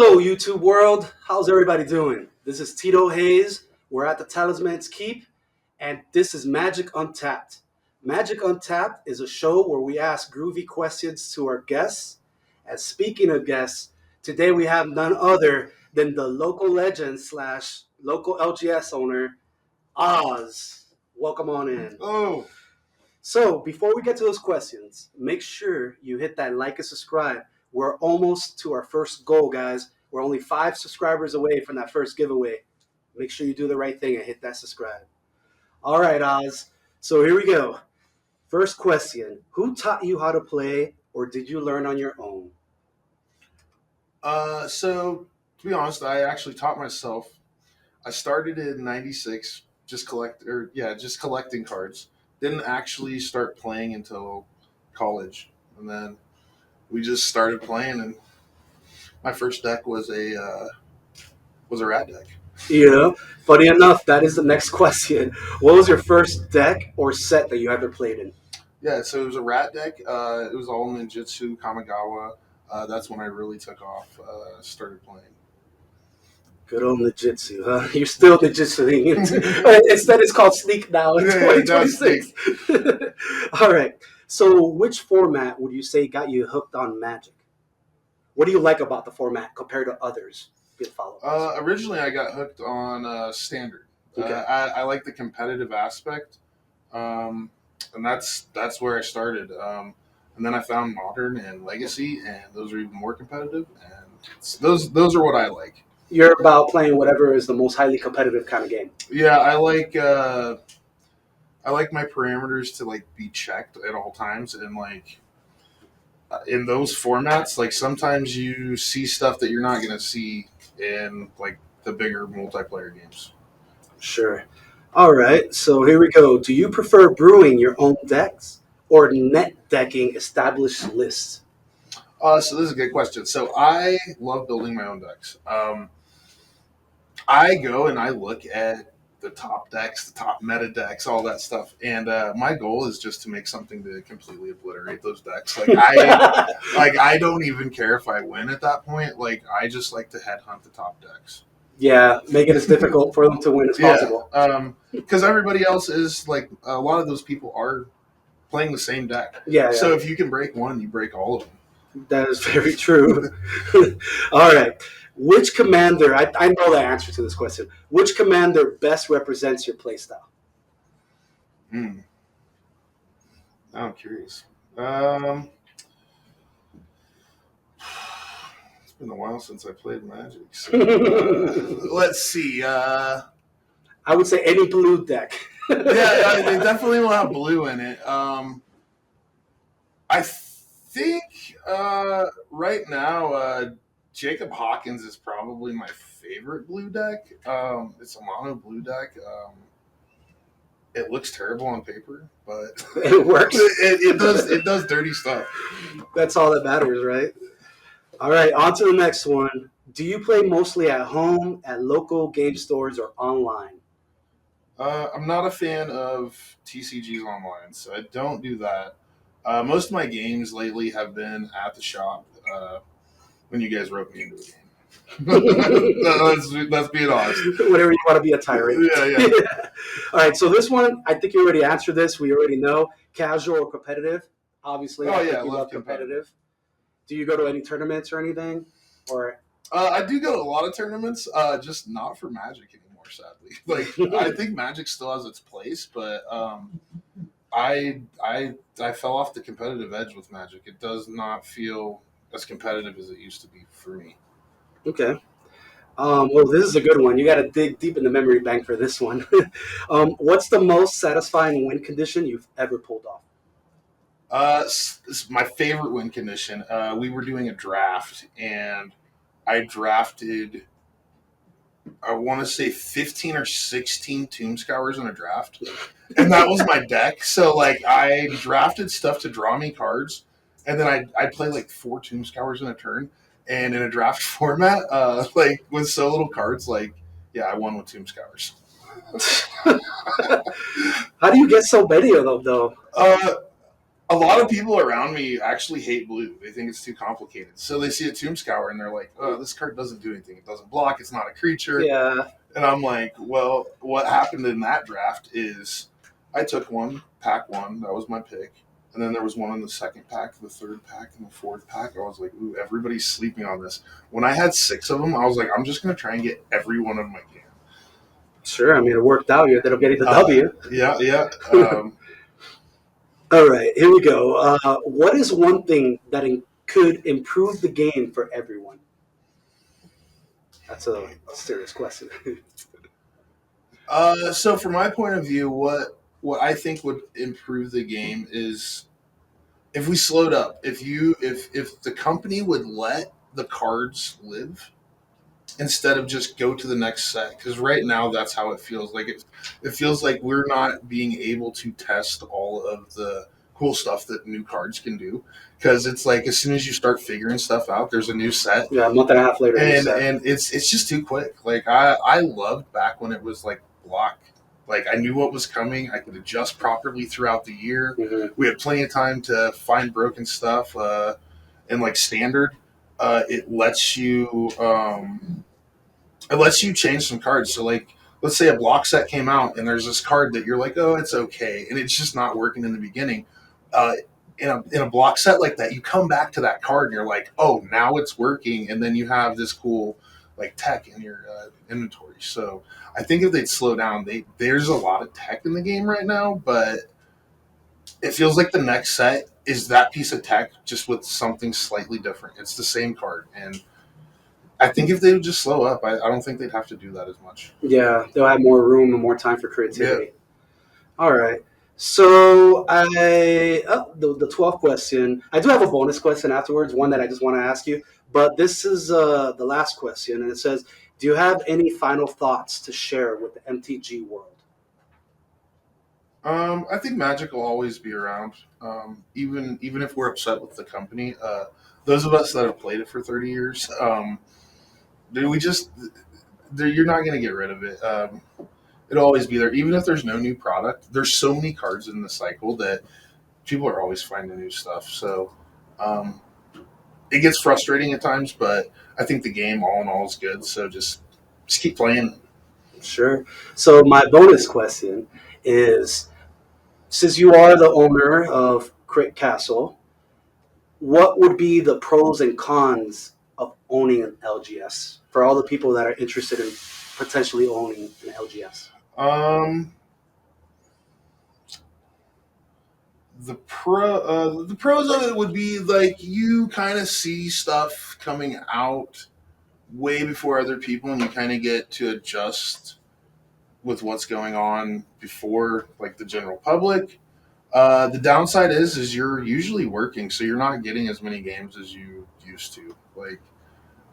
Hello, YouTube world. How's everybody doing? This is Tito Haze. We're at the Talisman's Keep, and this is Magic Untapped. Magic Untapped is a show where we ask groovy questions to our guests. And speaking of guests, today we have none other than the local legend slash local LGS owner, Oz. Welcome on in. Oh, So, before we get to those questions, make sure you hit that like and subscribe. We're almost to our first goal, guys. We're only 5 subscribers away from that first giveaway. Make sure you do the right thing and hit that subscribe. All right, Oz. So, here we go. First question. Who taught you how to play, or did you learn on your own? so to be honest, I actually taught myself. I started in '96, just collecting cards. Didn't actually start playing until college, and then we just started playing. And my first deck was a rat deck. Yeah, funny enough, that is the next question. What was your first deck or set that you ever played in? Yeah, so it was a rat deck. It was all ninjutsu, Kamigawa. That's when I really took off. Started playing. Good old Ninjutsu, huh? You're still Ninjutsuing. Instead, it's called Sneak now in 2026. All right. So, which format would you say got you hooked on Magic? What do you like about the format compared to others? Originally, I got hooked on Standard. Okay. I like the competitive aspect, and that's where I started. And then I found Modern and Legacy, and those are even more competitive. And those are what I like. You're about playing whatever is the most highly competitive kind of game. Yeah, I like my parameters to like be checked at all times, and like in those formats, like sometimes you see stuff that you're not gonna see in like the bigger multiplayer games. Sure. All right. So here we go. Do you prefer brewing your own decks or net decking established lists? So this is a good question. So I love building my own decks. I go and I look at the top decks, the top meta decks, all that stuff, and my goal is just to make something to completely obliterate those decks. I don't even care if I win at that point. Like I just like to headhunt the top decks. Yeah, make it as difficult for them to win as possible. Because everybody else is like a lot of those people are playing the same deck. Yeah. So if you can break one, you break all of them. That is very true. All right. Which commander, I know the answer to this question, which commander best represents your playstyle? I'm curious. It's been a while since I played Magic. So, let's see. I would say any blue deck. Yeah, they definitely will have blue in it. I think right now Jacob Hawkins is probably my favorite blue deck. It's a mono blue deck. It looks terrible on paper, but it works. It does dirty stuff. That's all that matters, right? All right, on to the next one. Do you play mostly at home, at local game stores, or online? I'm not a fan of TCGs online, so I don't do that. Most of my games lately have been at the shop when you guys roped me into a game. Let's be honest. Whatever you want to be a tyrant. Yeah. All right, so this one, I think you already answered this. We already know. Casual or competitive? Obviously, I think you love competitive. Do you go to any tournaments or anything? Or I do go to a lot of tournaments, just not for Magic anymore, sadly. Like I think Magic still has its place, but I fell off the competitive edge with Magic. It does not feel as competitive as it used to be for me. Okay. Well, this is a good one. You got to dig deep in the memory bank for this one. What's the most satisfying win condition you've ever pulled off? This is my favorite win condition. We were doing a draft, and I drafted, I want to say 15 or 16 Tomb Scours in a draft, and that was my deck. So, like, I drafted stuff to draw me cards, and then I'd play, like, 4 Tomb Scours in a turn, and in a draft format, like, with so little cards, like, yeah, I won with Tomb Scours. How do you get so many of them, though? a lot of people around me actually hate blue. They think it's too complicated. So they see a Tomb Scour and they're like, "Oh, this card doesn't do anything. It doesn't block. It's not a creature." Yeah. And I'm like, "Well, what happened in that draft is I took one, pack one. That was my pick." And then there was one in the second pack, the third pack, and the fourth pack. I was like, "Ooh, everybody's sleeping on this." When I had 6 of them, I was like, "I'm just gonna try and get every one of my can." Sure. I mean, it worked out. You ended up getting the W. Yeah. All right, here we go. What is one thing that could improve the game for everyone? That's a serious question. So from my point of view, what I think would improve the game is if we slowed up. If the company would let the cards live instead of just go to the next set, because right now that's how it feels. Like it feels like we're not being able to test all of the cool stuff that new cards can do, because it's like as soon as you start figuring stuff out, there's a new set. Yeah, a month and a half later. And it's just too quick. Like I loved back when it was like block. Like I knew what was coming. I could adjust properly throughout the year. Mm-hmm. We had plenty of time to find broken stuff. And like standard, it lets you change some cards. So like let's say a block set came out and there's this card that you're like, oh, it's okay, and it's just not working in the beginning. Uh, in a block set like that, you come back to that card and you're like, oh, now it's working, and then you have this cool like tech in your inventory. So I think if they'd slow down, there's a lot of tech in the game right now, but it feels like the next set is that piece of tech just with something slightly different. It's the same card, and I think if they would just slow up, I don't think they'd have to do that as much. Yeah, they'll have more room and more time for creativity. Yeah. All right. So the 12th question. I do have a bonus question afterwards, one that I just want to ask you. But this is the last question, and it says, "Do you have any final thoughts to share with the MTG world?" I think Magic will always be around, even if we're upset with the company. Those of us that have played it for 30 years, you're not going to get rid of it. It'll always be there, even if there's no new product. There's so many cards in the cycle that people are always finding new stuff. So it gets frustrating at times, but I think the game all in all is good. So just keep playing. Sure. So my bonus question is, since you are the owner of Crit Castle, what would be the pros and cons of owning an LGS for all the people that are interested in potentially owning an LGS? The pros of it would be like you kind of see stuff coming out way before other people, and you kind of get to adjust with what's going on before like the general public. The downside is you're usually working, so you're not getting as many games as you used to. Like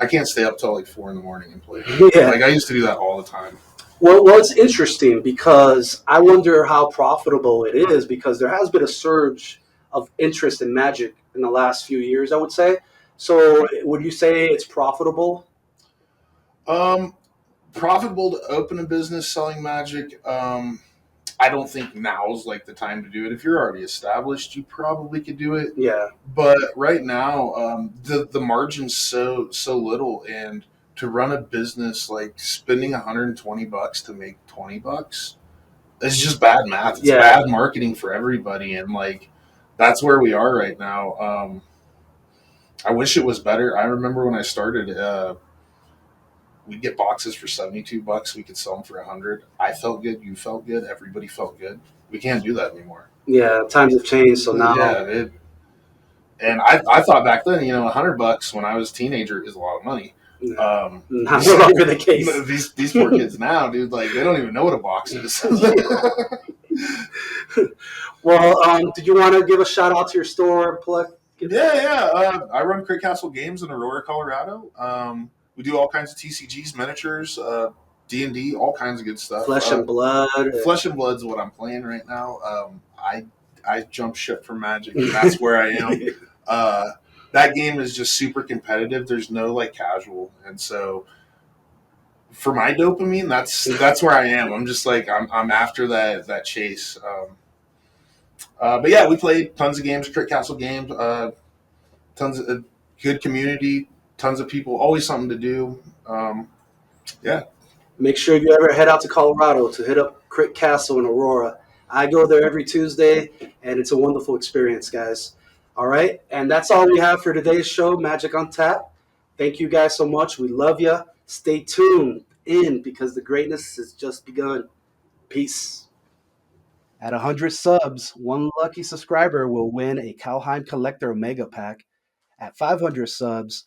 I can't stay up till like 4 in the morning and play. Yeah. Like I used to do that all the time. Well, it's interesting because I wonder how profitable it is, because there has been a surge of interest in Magic in the last few years, I would say. So would you say it's profitable? Profitable to open a business selling Magic. I don't think now's like the time to do it. If you're already established, you probably could do it. Yeah. But right now, the margin's so little, and to run a business, like spending $120 to make $20, it's just bad math. It's bad marketing for everybody, and like that's where we are right now. I wish it was better. I remember when I started, we'd get boxes for $72. We could sell them for $100. I felt good. You felt good. Everybody felt good. We can't do that anymore. Yeah, times have changed. So now, and I thought back then, $100 when I was a teenager is a lot of money. Not no longer the case. These poor kids now, dude, like they don't even know what a box is. Well, did you want to give a shout out to your store plug? Yeah. I run Crit Castle Games in Aurora, Colorado. We do all kinds of TCGs, miniatures, D&D, all kinds of good stuff. Flesh and Blood. Flesh and Blood's what I'm playing right now. I jumped ship from Magic, and that's where I am. That game is just super competitive. There's no like casual, and so for my dopamine, that's where I am. I'm just like I'm after that chase. But yeah, we played tons of games, Crit Castle games, tons of good community, tons of people, always something to do. Yeah. Make sure you ever head out to Colorado to hit up Crit Castle in Aurora. I go there every Tuesday, and it's a wonderful experience, guys. All right, and that's all we have for today's show, Magic Untapped. Thank you guys so much. We love you. Stay tuned in because the greatness has just begun. Peace. At 100 subs, one lucky subscriber will win a Kalheim Collector Omega Pack. At 500 subs,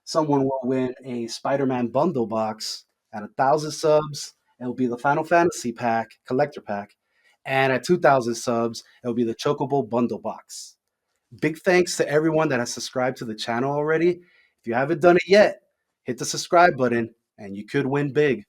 someone will win a Spider-Man bundle box. At 1,000 subs, it will be the Final Fantasy pack, collector pack. And at 2,000 subs, it will be the Chocobo bundle box. Big thanks to everyone that has subscribed to the channel already. If you haven't done it yet, hit the subscribe button and you could win big.